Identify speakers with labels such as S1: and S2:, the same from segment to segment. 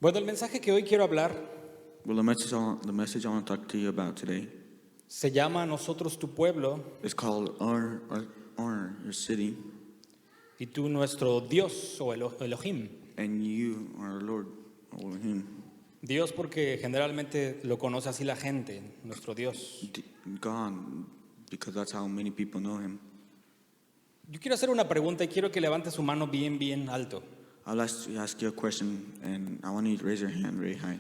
S1: Bueno, el mensaje que hoy quiero hablar
S2: Well, the message I want to talk to you about today
S1: se llama Nosotros tu pueblo
S2: is called Honor Your City,
S1: y tú nuestro Dios o Elohim.
S2: and you are Lord over Him.
S1: Dios porque generalmente lo conoce así la gente, nuestro Dios.
S2: God, because that's how many people know Him.
S1: Yo quiero hacer una pregunta y quiero que levante su mano bien alto.
S2: I'd like to ask you a question, and I want you to raise your hand very high.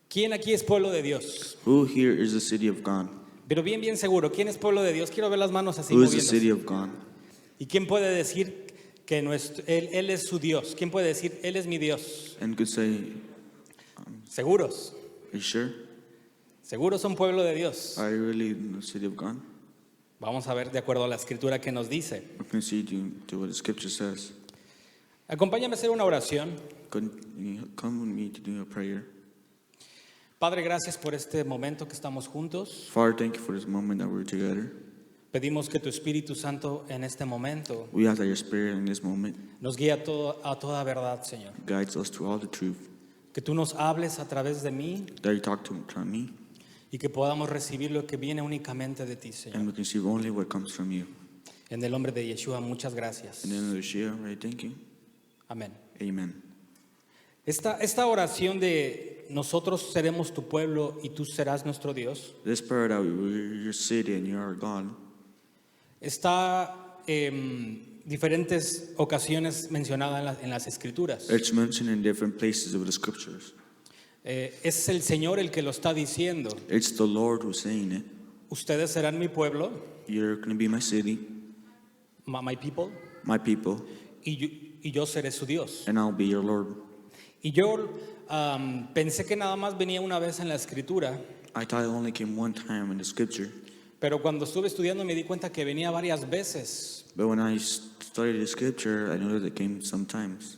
S1: ¿Quién aquí es pueblo de Dios?
S2: Who here is the city of God?
S1: Pero bien seguro, ¿quién es pueblo de Dios? Quiero ver las manos así
S2: Who is the
S1: moviéndose.
S2: city of God?
S1: ¿Y quién puede decir que él es su Dios? ¿Quién puede decir, Él es mi Dios?
S2: And could say,
S1: ¿Seguros?
S2: are you sure?
S1: ¿Seguros son pueblo de Dios?
S2: Are you really in the city of God?
S1: Vamos a ver de acuerdo a la escritura que nos dice.
S2: We're going to see to what the scripture says.
S1: Acompáñame a hacer una oración.
S2: Could you come with me to do a prayer?
S1: Padre, gracias por este momento que estamos juntos.
S2: Father, thank you for this moment that we're together.
S1: Pedimos que tu Espíritu Santo en este momento
S2: We ask that your spirit in this moment
S1: nos guíe a toda verdad, Señor.
S2: guides us to all the truth,
S1: Que tú nos hables a través de mí
S2: that you talk to me,
S1: y que podamos recibir lo que viene únicamente de ti,
S2: and
S1: Señor.
S2: we can receive only what comes from you.
S1: En el nombre de Yeshua, muchas gracias.
S2: In the name of Yeshua, right? Thank you.
S1: Amén.
S2: Amen.
S1: Esta oración de nosotros seremos tu pueblo y tú serás nuestro Dios
S2: This prayer that we're your city and you are God
S1: está diferentes ocasiones mencionada en las escrituras.
S2: it's mentioned in different places of the scriptures.
S1: Es el Señor el que lo está diciendo.
S2: It's the Lord who's saying it.
S1: Ustedes serán mi pueblo,
S2: You're going to be my city,
S1: my people,
S2: my people,
S1: y yo seré su Dios.
S2: and I'll be your Lord.
S1: Y yo pensé que nada más venía una vez en la escritura,
S2: I thought it only came one time in the scripture,
S1: pero cuando estuve estudiando me di cuenta que venía varias veces,
S2: but when I studied the scripture, I noticed it came sometimes,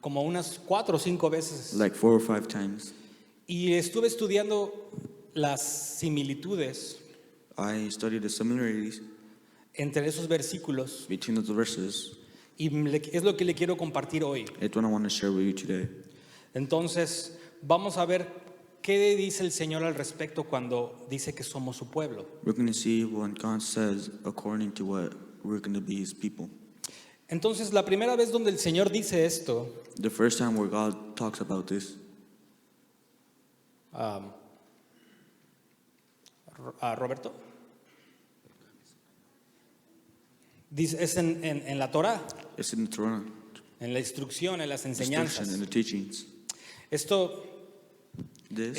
S1: como unas 4 o 5 veces.
S2: like 4 or 5 times.
S1: Y estuve estudiando las similitudes
S2: I studied the similarities
S1: entre esos versículos
S2: between those verses.
S1: y es lo que le quiero compartir hoy.
S2: It's what I want to share with you today.
S1: Entonces, vamos a ver qué dice el Señor al respecto cuando dice que somos su pueblo.
S2: We're going to see what God says according to what we're going to be His people.
S1: Entonces, la primera vez donde el Señor dice esto,
S2: The first time where God talks about this,
S1: Roberto, dice, es en la Torah,
S2: it's in the Torah,
S1: en la instrucción, en las
S2: instruction
S1: enseñanzas.
S2: and the teachings.
S1: Esto,
S2: This,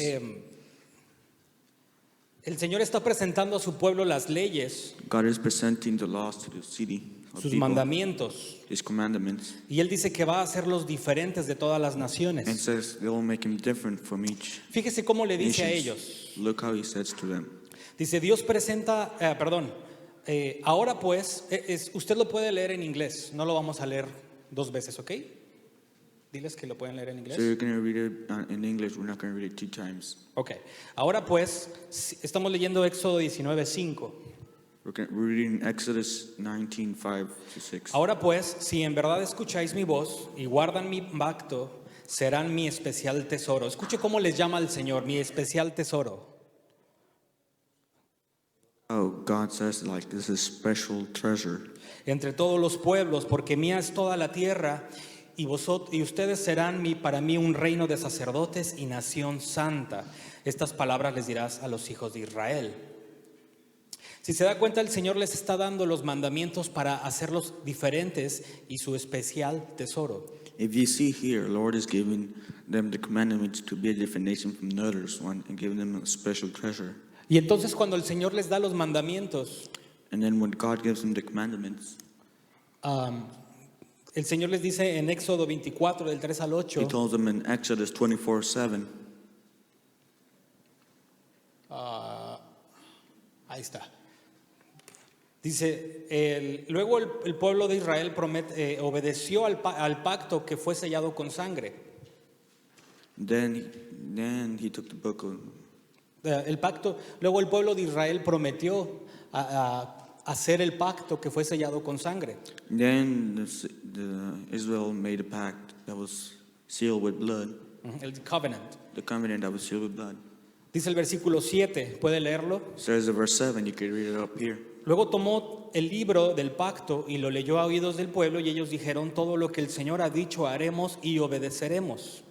S1: el Señor está presentando a su pueblo las leyes,
S2: God is presenting the laws to the city of
S1: sus
S2: people,
S1: mandamientos,
S2: His commandments,
S1: y Él dice que va a hacerlos diferentes de todas las
S2: and
S1: naciones.
S2: says they will make Him different from each
S1: Fíjese cómo le dice a
S2: nations.
S1: ellos.
S2: Look how He says to them.
S1: Dice, Dios presenta, ahora pues, usted lo puede leer en inglés, no lo vamos a leer 2 veces, ¿ok? Diles que lo pueden leer en inglés.
S2: So you're going to read it in English, we're not going to read it 2 times.
S1: Ok, ahora pues, estamos leyendo Éxodo 19:5.
S2: We're reading Exodus 19:5-6.
S1: Ahora pues, si en verdad escucháis mi voz y guardan mi pacto, serán mi especial tesoro. Escuche cómo les llama el Señor, mi especial tesoro.
S2: Oh, God says like this is special treasure
S1: Entre todos los pueblos, porque mía es toda la tierra, y ustedes serán para mí un reino de sacerdotes y nación santa. Estas palabras les dirás a los hijos de Israel. Si se da cuenta, el Señor les está dando los mandamientos para hacerlos diferentes y su especial tesoro.
S2: If you see here, Lord is giving them the commandments to be a different nation from the others one and giving them a special treasure.
S1: Y entonces cuando el Señor les da los mandamientos,
S2: And then when God gives them the commandments,
S1: el Señor les dice en Éxodo 24, del 3 al 8,
S2: He tells them in Exodus 24:7,
S1: ahí está. Dice, luego el pueblo de Israel obedeció al pacto que fue sellado con sangre.
S2: then he took the book of,
S1: Luego el pueblo de Israel prometió a hacer el pacto que fue sellado con sangre.
S2: then the Israel made a pact that was sealed with blood.
S1: El covenant.
S2: the covenant that was sealed with blood.
S1: Dice el versículo 7, ¿puede leerlo?
S2: It says in verse 7, you can read it up here.
S1: Luego tomó el libro del pacto y lo leyó a oídos del pueblo y ellos dijeron, todo lo que el Señor ha dicho haremos y obedeceremos.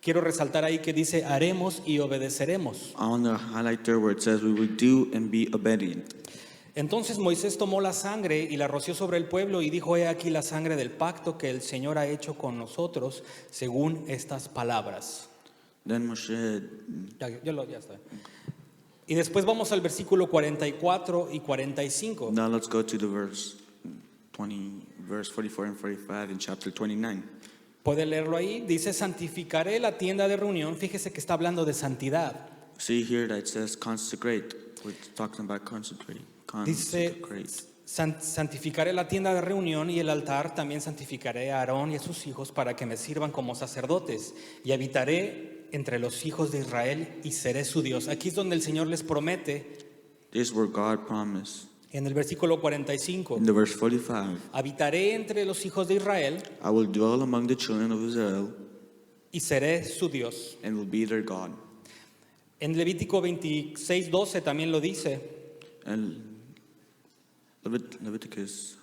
S1: Quiero resaltar ahí que dice haremos y obedeceremos.
S2: I want to highlight there where it says we will do and be obedient.
S1: Entonces Moisés tomó la sangre y la roció sobre el pueblo y dijo, he aquí la sangre del pacto que el Señor ha hecho con nosotros según estas palabras.
S2: Then Moshe,
S1: Ya está. Y después vamos al versículo 44 y 45.
S2: now let's go to the verse 44 and 45 in chapter 29.
S1: ¿Puede leerlo ahí? Dice, santificaré la tienda de reunión. Fíjese que está hablando de santidad.
S2: See here that it says consecrate. We're talking about consecrate.
S1: Dice,
S2: Consecrate.
S1: santificaré la tienda de reunión y el altar, también santificaré a Aarón y a sus hijos para que me sirvan como sacerdotes y habitaré entre los hijos de Israel y seré su Dios. Aquí es donde el Señor les promete,
S2: This is where God promised.
S1: en el versículo 45,
S2: In the verse 45,
S1: habitaré entre los hijos de Israel
S2: I will dwell among the children of Israel
S1: y seré su Dios.
S2: and will be their God.
S1: En Levítico 26:12 también lo dice,
S2: And Leviticus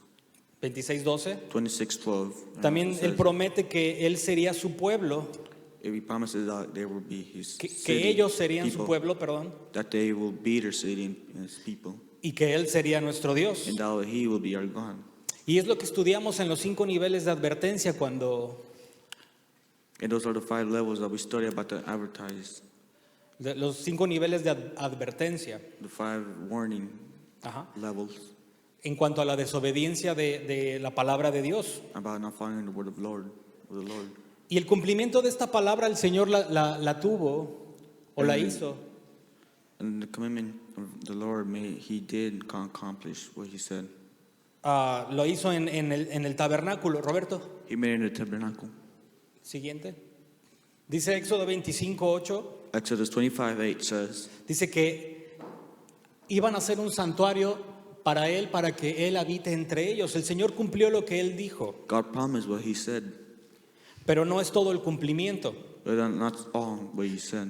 S1: 26:12,
S2: 26:12.
S1: también
S2: it
S1: Él
S2: says,
S1: promete que Él sería su pueblo,
S2: he promises that they will be his
S1: que
S2: city,
S1: ellos serían su
S2: people,
S1: pueblo, perdón,
S2: that they will be their city and his people,
S1: y que Él sería nuestro Dios.
S2: and that he will be our God.
S1: Y es lo que estudiamos en los 5 niveles de advertencia cuando
S2: And those are the 5 levels that we study about the advertised,
S1: los 5 niveles de advertencia,
S2: the 5 warning
S1: ajá,
S2: levels
S1: en cuanto a la desobediencia de la palabra de Dios.
S2: about not following the word of the Lord.
S1: Y el cumplimiento de esta palabra el Señor la tuvo o la hizo
S2: And the commitment of the Lord, he did accomplish what he said.
S1: lo hizo en el tabernáculo. Roberto,
S2: He made it in the tabernacle.
S1: siguiente. Dice Éxodo 25:8,
S2: Exodus 25:8 says,
S1: dice que iban a hacer un santuario para Él, para que Él habite entre ellos. El Señor cumplió lo que Él dijo,
S2: God promised what he said,
S1: pero no es todo el cumplimiento.
S2: but not all what he said.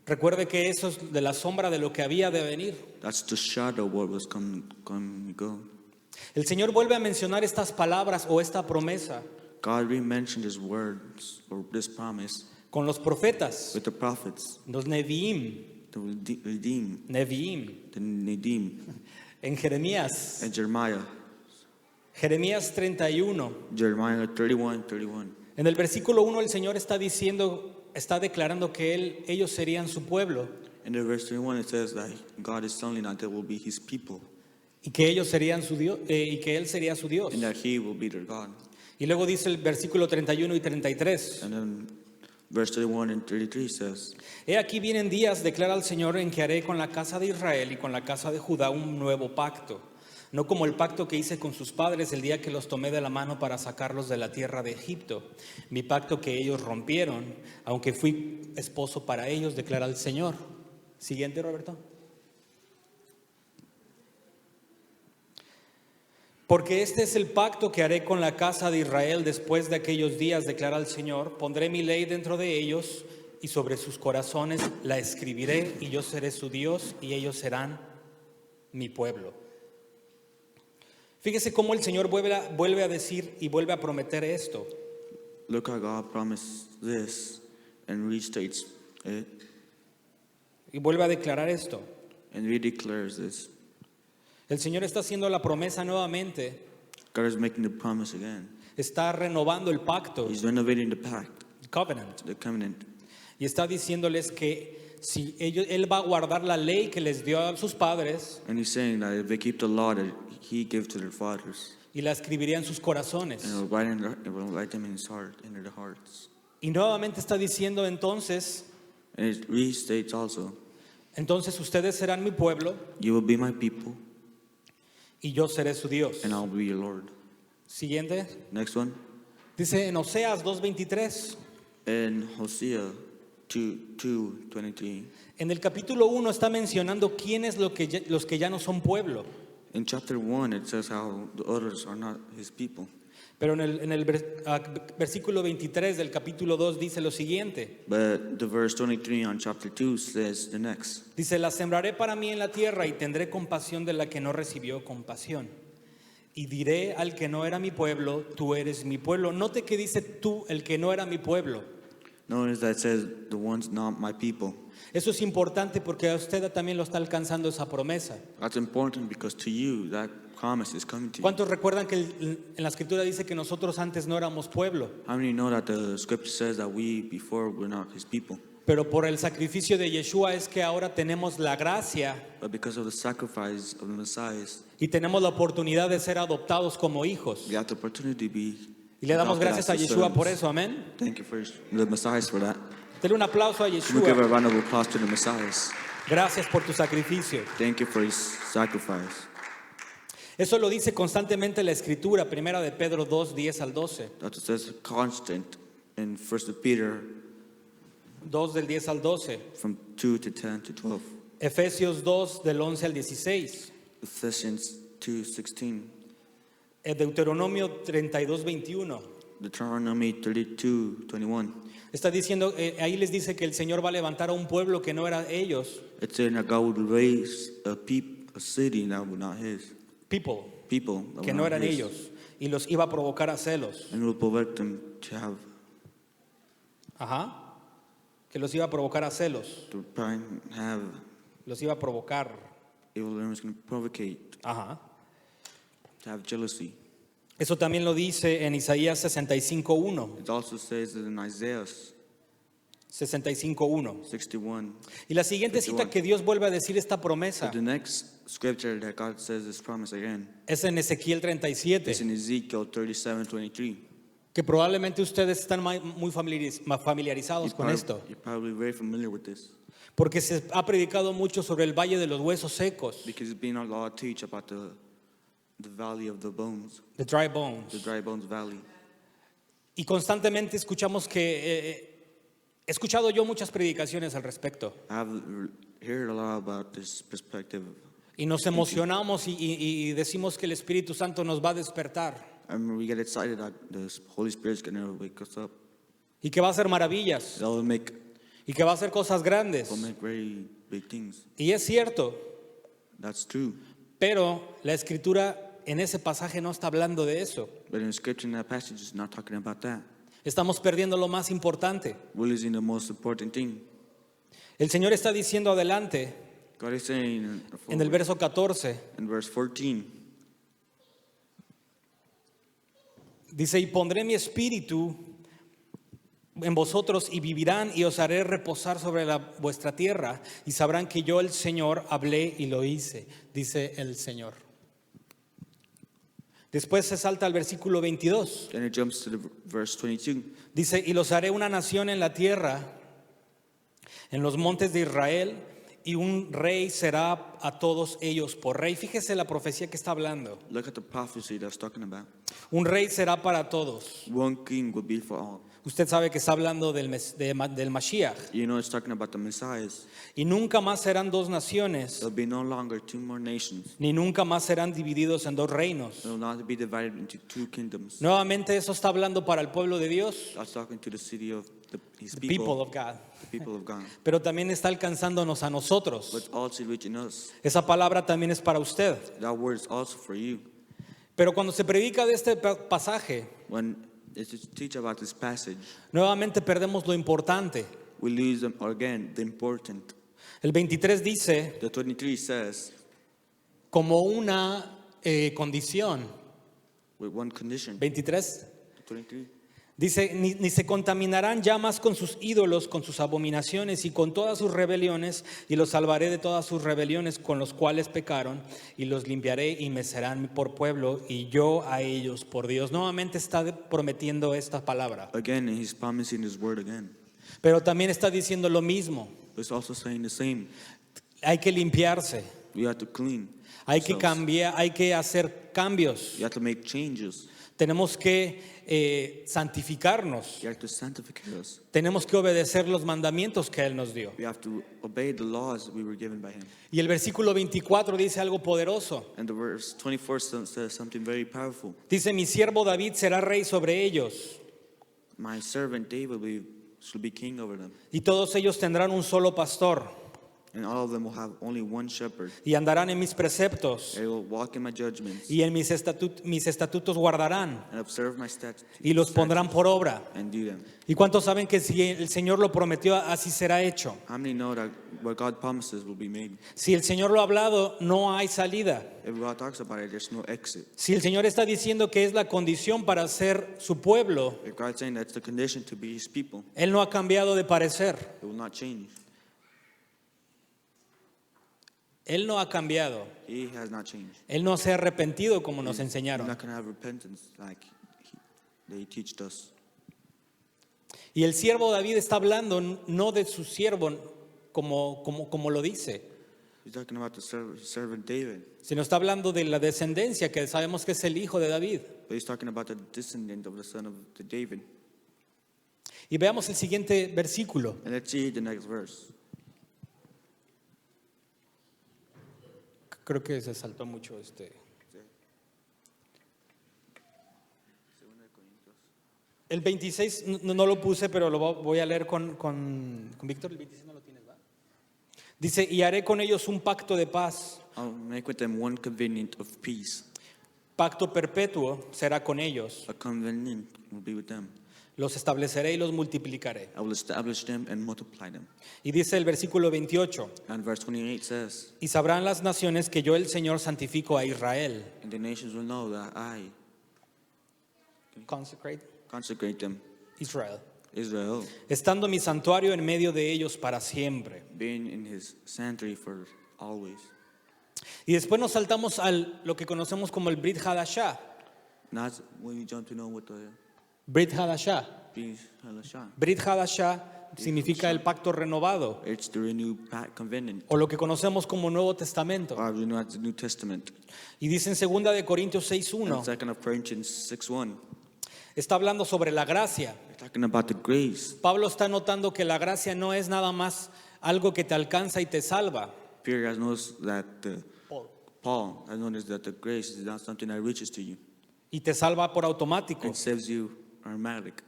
S1: Recuerde que eso es de la sombra de lo que había de venir.
S2: That's the shadow of what was come to go.
S1: El Señor vuelve a mencionar estas palabras o esta promesa
S2: God re-mentioned his words or this promise
S1: con los profetas,
S2: with the prophets,
S1: los Neviim,
S2: the Redeem, the Nedim,
S1: en Jeremías,
S2: and Jeremiah
S1: 31.
S2: Jeremiah 31:31.
S1: En el versículo 1 el Señor está declarando que ellos serían su pueblo
S2: In the verse 31 it says that God is telling that they will be his people
S1: y que ellos serían su Dios y que Él sería su Dios.
S2: and that he will be their God.
S1: Y luego dice el versículo 31 y 33.
S2: And then verse 31 and 33 says,
S1: He aquí vienen días, declara el Señor, en que haré con la casa de Israel y con la casa de Judá un nuevo pacto, no como el pacto que hice con sus padres el día que los tomé de la mano para sacarlos de la tierra de Egipto, mi pacto que ellos rompieron, aunque fui esposo para ellos, declara el Señor. Siguiente, Roberto. Porque este es el pacto que haré con la casa de Israel después de aquellos días, declara el Señor. Pondré mi ley dentro de ellos y sobre sus corazones la escribiré y yo seré su Dios y ellos serán mi pueblo. Fíjese cómo el Señor vuelve a decir y vuelve a prometer esto.
S2: look how God promised this and restates it
S1: Y vuelve a declarar esto.
S2: and redeclares this.
S1: El Señor está haciendo la promesa nuevamente.
S2: God is making the promise again.
S1: Está renovando el pacto,
S2: He's renovating the pact,
S1: covenant.
S2: the covenant.
S1: Y está diciéndoles que si Él va a guardar la ley que les dio a sus padres
S2: And he's saying that if they keep the law that he gave to their fathers,
S1: y la escribiría en sus corazones.
S2: and it will write them in his heart, in their hearts.
S1: Y nuevamente está diciendo entonces
S2: And it restates also,
S1: ustedes serán mi pueblo
S2: you will be my people,
S1: y yo seré su Dios.
S2: and I'll be your Lord.
S1: Siguiente.
S2: Next one.
S1: Dice en Oseas 2:23.
S2: In Hosea 2:23.
S1: En el capítulo 1 está mencionando quiénes los que ya no son pueblo.
S2: In chapter 1, it says how the others are not his people.
S1: Pero en el versículo 23 del capítulo 2 dice lo siguiente.
S2: But the verse 23 on chapter 2 says the next.
S1: Dice, la sembraré para mí en la tierra y tendré compasión de la que no recibió compasión. Y diré al que no era mi pueblo, tú eres mi pueblo. Note que dice tú, el que no era mi pueblo.
S2: Notice that it says the ones not my people.
S1: Eso es importante porque a usted también lo está alcanzando esa promesa.
S2: That's important because to you that promise is coming to you.
S1: ¿Cuántos recuerdan que en la escritura dice que nosotros antes no éramos pueblo?
S2: How many know that the scripture says that we before were not his people?
S1: Pero por el sacrificio de Yeshua es que ahora tenemos la gracia
S2: But because of the sacrifice of the Messiah,
S1: y tenemos la oportunidad de ser adoptados como hijos.
S2: we have the opportunity to be
S1: Y le damos
S2: adopted
S1: gracias
S2: as
S1: a
S2: his
S1: Yeshua
S2: sons.
S1: por eso, amén.
S2: Thank you for the Messiah for that.
S1: Dele un aplauso a
S2: Can we give a
S1: Yeshua.
S2: round of applause to the Messiah?
S1: Gracias por tu sacrificio.
S2: Thank you for his sacrifice.
S1: Eso lo dice constantemente la escritura, primera de Pedro 2, 10 al 12.
S2: That it says constant in 1 Peter
S1: 2 del 10 al 12.
S2: from 2 to 10 to 12.
S1: Efesios 2 del 11 al 16.
S2: Ephesians 2:16.
S1: Deuteronomio 32, 21.
S2: Deuteronomy 32:21.
S1: Está diciendo, ahí les dice que el Señor va a levantar a un pueblo que no era ellos.
S2: It's saying that God would raise a city that were not his
S1: People,
S2: people, that
S1: que
S2: were
S1: no
S2: not
S1: eran
S2: his,
S1: ellos. Y los iba a provocar a celos.
S2: and will provoke them to have
S1: Ajá. Que los iba a provocar a celos.
S2: to try and have
S1: Los iba a provocar.
S2: evil was going to provocate
S1: Ajá.
S2: to have jealousy.
S1: Eso también lo dice en Isaías 65:1.
S2: It also says in Isaiah
S1: 65:1.
S2: 61.
S1: Y la siguiente cita que Dios vuelve a decir esta promesa
S2: But the next scripture that God says this promise again
S1: es en Ezequiel
S2: is
S1: 37,
S2: in Ezekiel 37:23.
S1: que probablemente ustedes están muy familiarizados con esto,
S2: You're probably very familiar with this
S1: porque se ha predicado mucho sobre el valle de los huesos secos,
S2: because it's been a lot of teach about the valley of the bones,
S1: the dry
S2: the
S1: bones.
S2: dry bones valley.
S1: Y constantemente escuchamos he escuchado yo muchas predicaciones al respecto
S2: I've heard a lot about this perspective,
S1: y nos emocionamos y decimos que el Espíritu Santo nos va a despertar
S2: and we get excited that the Holy Spirit's going to wake us up.
S1: y que va a hacer maravillas
S2: That will make
S1: y que va a hacer cosas grandes.
S2: very big things.
S1: Y es cierto,
S2: That's true.
S1: pero la Escritura en ese pasaje no está hablando de eso.
S2: But in scripture, in that passage, it's not talking about that.
S1: Estamos perdiendo lo más importante.
S2: We're losing the most important thing.
S1: El Señor está diciendo adelante
S2: God is saying
S1: en el verso 14,
S2: in verse 14,
S1: dice, y pondré mi espíritu en vosotros y vivirán y os haré reposar sobre vuestra tierra y sabrán que yo el Señor hablé y lo hice, dice el Señor. Después se salta al versículo 22.
S2: then it jumps to the verse 22.
S1: Dice, y los haré una nación en la tierra, en los montes de Israel, y un rey será a todos ellos por rey. Fíjese la profecía que está hablando.
S2: Look at the prophecy that's talking about.
S1: Un rey será para todos.
S2: One king will be for all.
S1: Usted sabe que está hablando del Mashiach.
S2: You know, it's talking about the Messiah.
S1: Y nunca más serán dos naciones,
S2: There'll be no longer two more nations.
S1: ni nunca más serán divididos en dos reinos.
S2: They will not be divided into two kingdoms.
S1: Nuevamente eso está hablando para el pueblo de Dios,
S2: That's talking to the city of his
S1: the
S2: people,
S1: people of God.
S2: the people of God.
S1: Pero también está alcanzándonos a nosotros.
S2: But also reaching us.
S1: Esa palabra también es para usted.
S2: That word is also for you.
S1: Pero cuando se predica de este pasaje,
S2: When it's teach about this passage,
S1: nuevamente perdemos lo importante.
S2: we lose them again, the important.
S1: El 23 dice,
S2: The 23 says,
S1: como una condición.
S2: with one condition.
S1: 23
S2: 23.
S1: dice, ni se contaminarán ya más con sus ídolos, con sus abominaciones y con todas sus rebeliones, y los salvaré de todas sus rebeliones con los cuales pecaron, y los limpiaré y me serán por pueblo, y yo a ellos por Dios. Nuevamente está prometiendo esta palabra,
S2: Again, he's promising his word again.
S1: pero también está diciendo lo mismo.
S2: But it's also saying the same.
S1: Hay que limpiarse,
S2: We have to clean.
S1: hay que
S2: ourselves.
S1: cambiar, hay que hacer cambios.
S2: You have to make changes.
S1: Tenemos que santificarnos.
S2: You have to sanctify us.
S1: Tenemos que obedecer los mandamientos que Él nos dio.
S2: We have to obey the laws we were given by Him.
S1: Y el versículo 24 dice algo poderoso.
S2: And the verse 24 says something very powerful.
S1: Dice, mi siervo David será rey sobre ellos,
S2: My servant David shall be king over them.
S1: y todos ellos tendrán un solo pastor,
S2: And all of them will have only one shepherd.
S1: y andarán en mis preceptos,
S2: They will walk in my judgments
S1: y en mis estatutos guardarán,
S2: and observe my statutes
S1: y los pondrán por obra.
S2: and do them.
S1: ¿Y cuántos saben que si el Señor lo prometió, así será hecho?
S2: How many know that what God promises will be made?
S1: Si el Señor lo ha hablado, no hay salida.
S2: If God talks about it, there's no exit.
S1: Si el Señor está diciendo que es la condición para ser su pueblo,
S2: If God's saying that's the condition to be His people,
S1: Él no ha cambiado de parecer.
S2: it will not change.
S1: Él no ha cambiado.
S2: He has not changed.
S1: Él no se ha arrepentido como nos
S2: He's
S1: enseñaron.
S2: not going to have repentance like they teach us.
S1: Y el siervo David está hablando no de su siervo como lo dice,
S2: He's talking about the servant David,
S1: sino está hablando de la descendencia que sabemos que es el hijo de David.
S2: but he's talking about the descendant of the son of the David.
S1: Y veamos el siguiente versículo.
S2: And let's see the next verse.
S1: Creo que se saltó mucho El 26 no lo puse, pero lo voy a leer con Víctor. El 26 no lo tienes, ¿va? Dice, y haré con ellos un pacto de paz.
S2: I'll make with them one covenant of peace.
S1: Pacto perpetuo será con ellos.
S2: A covenant will be with them.
S1: Los estableceré y los multiplicaré.
S2: I will establish them and multiply them.
S1: Y dice el versículo 28,
S2: And verse 28 says,
S1: y sabrán las naciones que yo el Señor santifico a Israel.
S2: and the nations will know that I consecrate them,
S1: Israel.
S2: Israel,
S1: Estando mi santuario en medio de ellos para siempre.
S2: being in His sanctuary for always.
S1: Y después nos saltamos a lo que conocemos como el Brit Hadashah.
S2: And that's when we jump to know what the
S1: Brit Hadashah.
S2: peace halashah.
S1: Brit Hadashah significa el pacto renovado,
S2: It's the renewed covenant,
S1: o lo que conocemos como Nuevo Testamento.
S2: or we know as the New Testament.
S1: Y dice en 2 de Corintios
S2: And
S1: 6:1,
S2: 2 of Corinthians 6:1,
S1: está hablando sobre la gracia.
S2: we're talking about the grace.
S1: Pablo está notando que la gracia no es nada más algo que te alcanza y te salva.
S2: Peter has noticed that Paul has noticed that the grace is not something that reaches to you
S1: Y te salva por automático,
S2: and saves you automatic,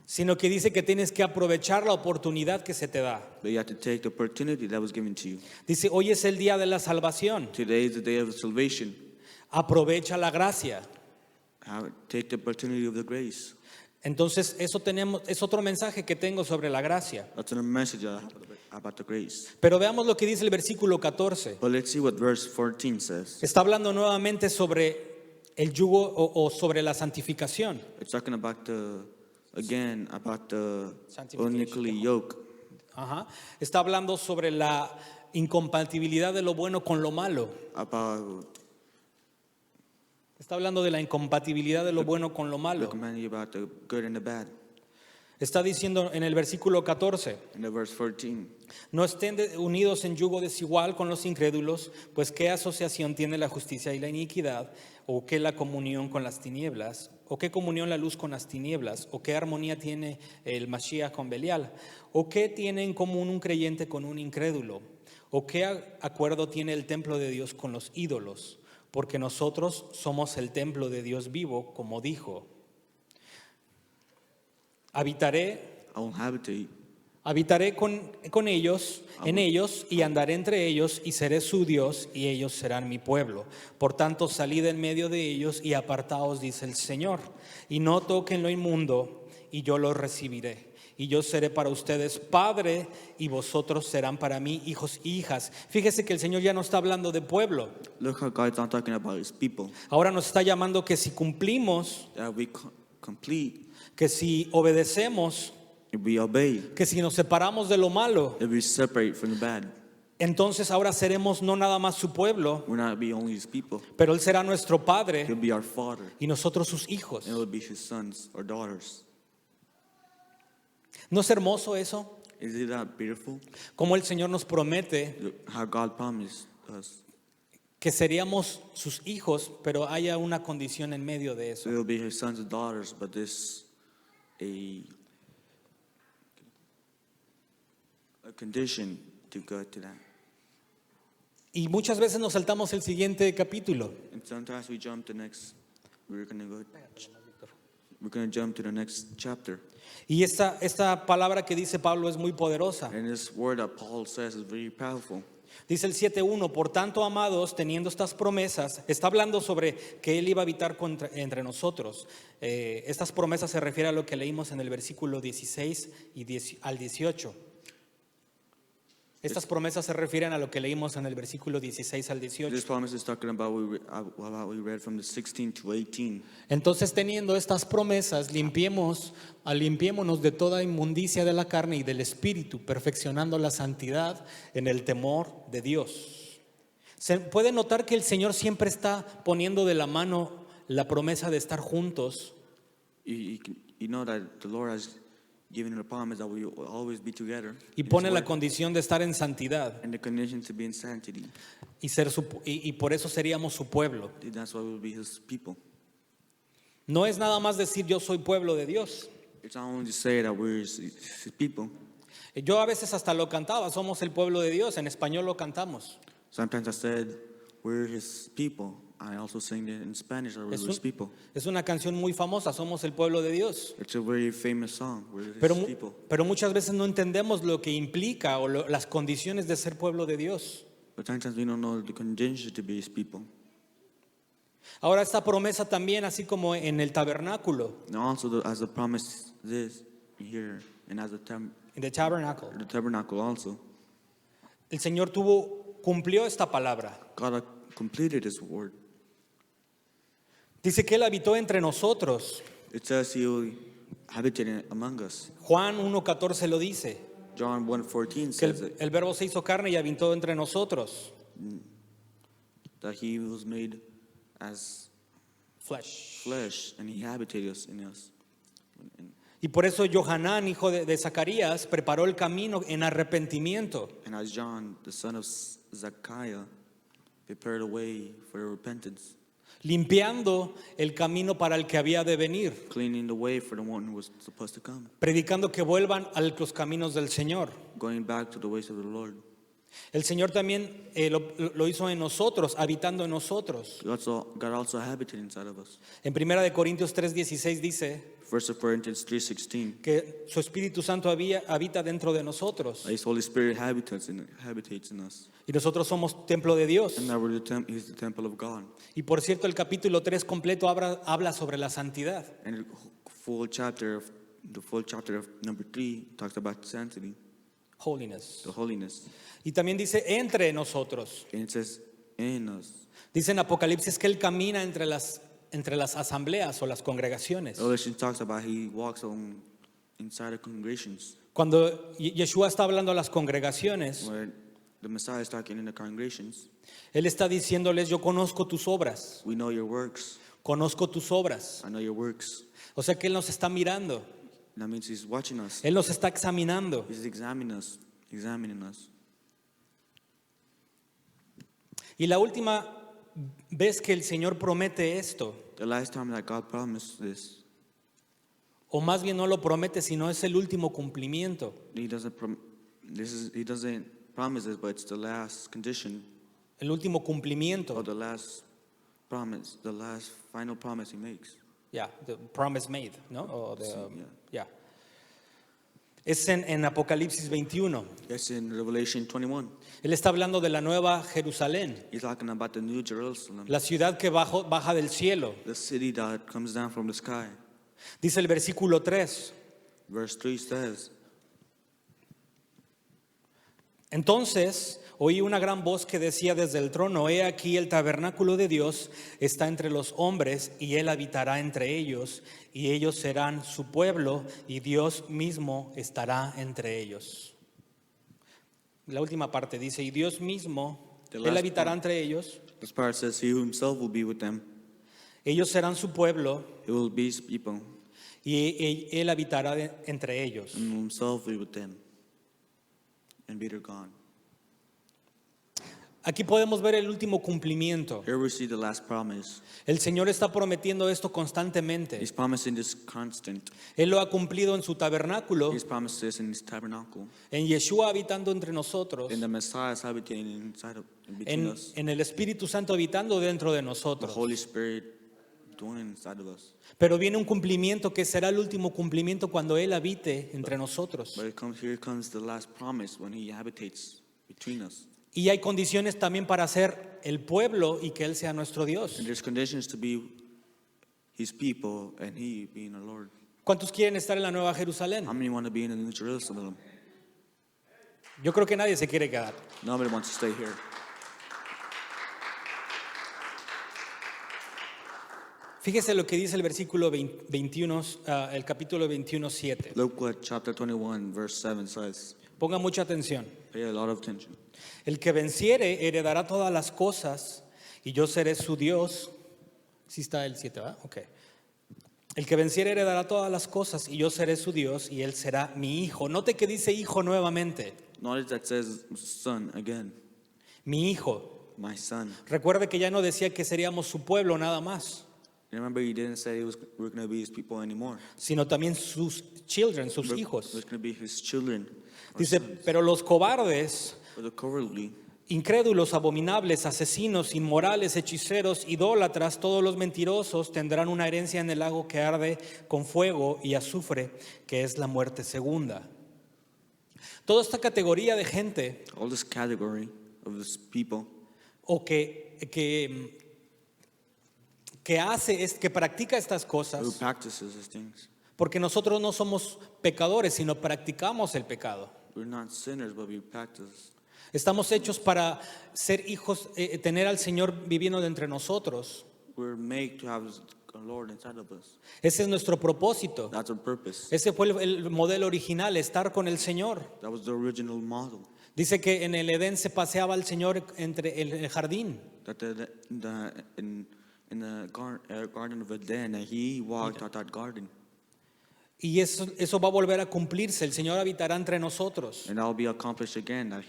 S1: sino que dice que tienes que aprovechar la oportunidad que se te da.
S2: but you have to take the opportunity that was given to you.
S1: Dice, hoy es el día de la salvación.
S2: Today is the day of salvation.
S1: Aprovecha la gracia.
S2: Take the opportunity of the grace.
S1: Entonces, es otro mensaje que tengo sobre la gracia.
S2: That's a message I have about the grace.
S1: Pero veamos lo que dice el versículo 14.
S2: But let's see what verse 14 says.
S1: Está hablando nuevamente sobre el yugo o sobre la santificación.
S2: It's talking about the
S1: Sanctification.
S2: unequally yoke.
S1: Ajá. Está hablando sobre la incompatibilidad de lo bueno con lo malo.
S2: About
S1: Está hablando de la incompatibilidad de lo bueno con lo
S2: the
S1: malo.
S2: commanding about the good and the bad.
S1: Está diciendo en el versículo 14,
S2: In the verse 14,
S1: no estén unidos en yugo desigual con los incrédulos, pues qué asociación tiene la justicia y la iniquidad, o qué la comunión con las tinieblas, o qué comunión la luz con las tinieblas, o qué armonía tiene el Mashiach con Belial, o qué tiene en común un creyente con un incrédulo, o qué acuerdo tiene el templo de Dios con los ídolos, porque nosotros somos el templo de Dios vivo, como dijo. Habitaré con ellos, en ellos, y andaré entre ellos, y seré su Dios, y ellos serán mi pueblo. Por tanto, salid en medio de ellos, y apartaos, dice el Señor, y no toquen lo inmundo, y yo los recibiré. Y yo seré para ustedes padre, y vosotros serán para mí hijos e hijas. Fíjese que el Señor ya no está hablando de pueblo.
S2: look how God's not talking about His people.
S1: Ahora nos está llamando que si cumplimos,
S2: That we complete,
S1: que si obedecemos,
S2: if we obey,
S1: que si nos separamos de lo malo,
S2: if we separate from the bad,
S1: entonces ahora seremos no nada más su pueblo,
S2: we're not be only His people.
S1: pero Él será nuestro Padre
S2: He'll be our Father,
S1: y nosotros sus hijos.
S2: and we'll be His sons or daughters.
S1: ¿No es hermoso eso?
S2: Is it not beautiful?
S1: Como el Señor nos promete
S2: How God promised us
S1: que seríamos sus hijos, pero haya una condición en medio de
S2: So
S1: eso.
S2: they'll be his sons and daughters, but there's a condition to go to that.
S1: Y muchas veces nos saltamos el siguiente capítulo.
S2: And sometimes we jump to next. We're gonna jump to the next chapter.
S1: Y esta palabra que dice Pablo es muy poderosa.
S2: And this word that Paul says is very powerful.
S1: Dice el 7:1, por tanto, amados, teniendo estas promesas, está hablando sobre que Él iba a habitar entre nosotros. Estas promesas se refieren a lo que leímos en el versículo 16 al 18. Estas promesas se refieren a lo que leímos en el versículo 16 al 18.
S2: This promise is talking about what we read from the 16 to 18.
S1: Entonces, teniendo estas promesas, limpiémonos de toda inmundicia de la carne y del espíritu, perfeccionando la santidad en el temor de Dios. Se puede notar que el Señor siempre está poniendo de la mano la promesa de estar juntos,
S2: You know that the Lord has given a promise that we will always be together.
S1: y
S2: in His
S1: pone la
S2: word,
S1: condición de estar en santidad,
S2: and the condition to be in sanctity.
S1: y por eso seríamos su pueblo.
S2: And that's why we will be His people.
S1: No es nada más decir yo soy pueblo de Dios.
S2: It's not only to say that we're His people.
S1: Yo a veces hasta lo cantaba, somos el pueblo de Dios, en español lo cantamos.
S2: Sometimes I said we're His people. I also sing it in Spanish, or we're His people.
S1: Es una canción muy famosa, somos el pueblo de Dios.
S2: It's a very famous song. We're His
S1: Pero,
S2: people.
S1: pero muchas veces no entendemos lo que implica o las condiciones de ser pueblo de Dios.
S2: But sometimes we don't know the condition to be His people.
S1: Ahora esta promesa también, así como en el tabernáculo,
S2: And also, as the promise is here, and as the
S1: en the tabernacle,
S2: tabernacle also,
S1: el Señor cumplió esta palabra.
S2: God completed His word.
S1: Dice que Él habitó entre nosotros.
S2: It says He habitated among us.
S1: Juan 1:14 lo dice,
S2: John 1:14
S1: que
S2: says
S1: el verbo se hizo carne y habitó entre nosotros.
S2: that He was made as
S1: Flesh.
S2: flesh, and He habitated in us.
S1: Y por eso Johanán, hijo de Zacarías, preparó el camino en arrepentimiento.
S2: And as John, the son of Zechariah, prepared a way for repentance,
S1: Limpiando el camino para el que había de venir,
S2: cleaning the way for the one who was supposed to come,
S1: predicando que vuelvan a los caminos del Señor.
S2: going back to the ways of the Lord.
S1: El Señor también lo hizo en nosotros, habitando en nosotros.
S2: God also habitated inside of us.
S1: En 1 de Corintios 3:16 dice
S2: 1 Corinthians 3:16,
S1: que su Espíritu Santo habita dentro de nosotros
S2: His Holy Spirit habitates in us.
S1: y nosotros somos templo de Dios.
S2: And now He's the temple of God.
S1: Y por cierto, el capítulo 3 completo habla sobre la santidad.
S2: And the full chapter of number 3 talks about sanctity,
S1: Holiness.
S2: the holiness.
S1: Y también dice entre nosotros.
S2: And it says in us.
S1: Dice en Apocalipsis que Él camina entre las asambleas o las congregaciones.
S2: Revelation talks about He walks inside the congregations.
S1: Cuando Yeshua está hablando a las congregaciones,
S2: Where the Messiah is talking in the congregations,
S1: Él está diciéndoles, yo conozco tus obras,
S2: we know your works.
S1: conozco tus obras.
S2: I know your works.
S1: O sea que Él nos está mirando,
S2: That means He's watching us.
S1: Él nos está examinando.
S2: He's examining us.
S1: Y la última vez que el Señor promete esto,
S2: The last time that God promised this,
S1: o más bien no lo promete, sino es el último cumplimiento.
S2: He doesn't promise this, but it's the last condition,
S1: El último
S2: or
S1: cumplimiento.
S2: the last promise, the last final promise He makes.
S1: Yeah, the promise made, ¿no? O
S2: Sí,
S1: yeah. Es en Apocalipsis 21.
S2: Yes, in Revelation 21,
S1: Él está hablando de la nueva Jerusalén,
S2: He's talking about the New Jerusalem,
S1: la ciudad que baja del cielo.
S2: the city that comes down from the sky.
S1: Dice el versículo 3.
S2: Verse 3 says,
S1: Entonces oí una gran voz que decía desde el trono, he aquí el tabernáculo de Dios está entre los hombres y Él habitará entre ellos y ellos serán su pueblo y Dios mismo estará entre ellos. La última parte dice, y Dios mismo,
S2: The
S1: Él
S2: last
S1: habitará
S2: part.
S1: entre ellos,
S2: this part says, He Himself will be with them.
S1: ellos serán su pueblo
S2: He will be His people,
S1: y Él habitará entre ellos.
S2: and Himself will be with them, and be their God.
S1: Aquí podemos ver el último cumplimiento.
S2: Here we see the last promise.
S1: El Señor está prometiendo esto constantemente.
S2: He's promising this constant.
S1: Él lo ha cumplido en su tabernáculo,
S2: He's promised this in his tabernacle.
S1: en Yeshua habitando entre nosotros,
S2: In the Messiah habitating between us.
S1: en el Espíritu Santo habitando dentro de
S2: The
S1: nosotros.
S2: Holy Spirit dwelling inside of us.
S1: Pero viene un cumplimiento que será el último cumplimiento cuando Él habite entre nosotros.
S2: But here comes the last promise when he habitates between us.
S1: Y hay condiciones también para ser el pueblo y que Él sea nuestro Dios.
S2: And there's conditions to be his people and he being our Lord.
S1: ¿Cuántos quieren estar en la Nueva Jerusalén?
S2: How many want to be in the New Jerusalem?
S1: Yo creo que nadie se quiere quedar.
S2: Nobody wants to stay here.
S1: Fíjese lo que dice el versículo 21, el capítulo 21, 7.
S2: Look what chapter 21 verse 7 says.
S1: Ponga mucha atención.
S2: Pay a lot of attention.
S1: El que venciere heredará todas las cosas y yo seré su Dios. Sí está el 7, ¿va? Ok. El que venciere heredará todas las cosas y yo seré su Dios y él será mi hijo. Note que dice hijo nuevamente.
S2: Notice that says son again.
S1: Mi hijo.
S2: My son.
S1: Recuerde que ya no decía que seríamos su pueblo nada más,
S2: Remember, he didn't say we're going to be his people anymore.
S1: sino también sus children, sus
S2: We're
S1: hijos.
S2: going to be his children. our
S1: Dice,
S2: sons.
S1: pero los cobardes,
S2: For the cowardly,
S1: incrédulos, abominables, asesinos, inmorales, hechiceros, idólatras, todos los mentirosos tendrán una herencia en el lago que arde con fuego y azufre, que es la muerte segunda. Toda esta categoría de gente
S2: all this category of this people
S1: o que hace, que practica estas
S2: who
S1: cosas,
S2: practices these things.
S1: porque nosotros no somos pecadores, sino practicamos el pecado.
S2: We're not sinners, but we practice.
S1: Estamos hechos para ser hijos, tener al Señor viviendo de entre nosotros.
S2: We're made to have a Lord inside of us.
S1: Ese es nuestro propósito.
S2: That's our purpose.
S1: Ese fue el modelo original, estar con el Señor.
S2: That was the original model.
S1: Dice que en el Edén se paseaba el Señor entre el jardín.
S2: That in the garden of Eden, he walked out that garden.
S1: Y eso va a volver a cumplirse. El Señor habitará entre nosotros.
S2: And that will be accomplished again, that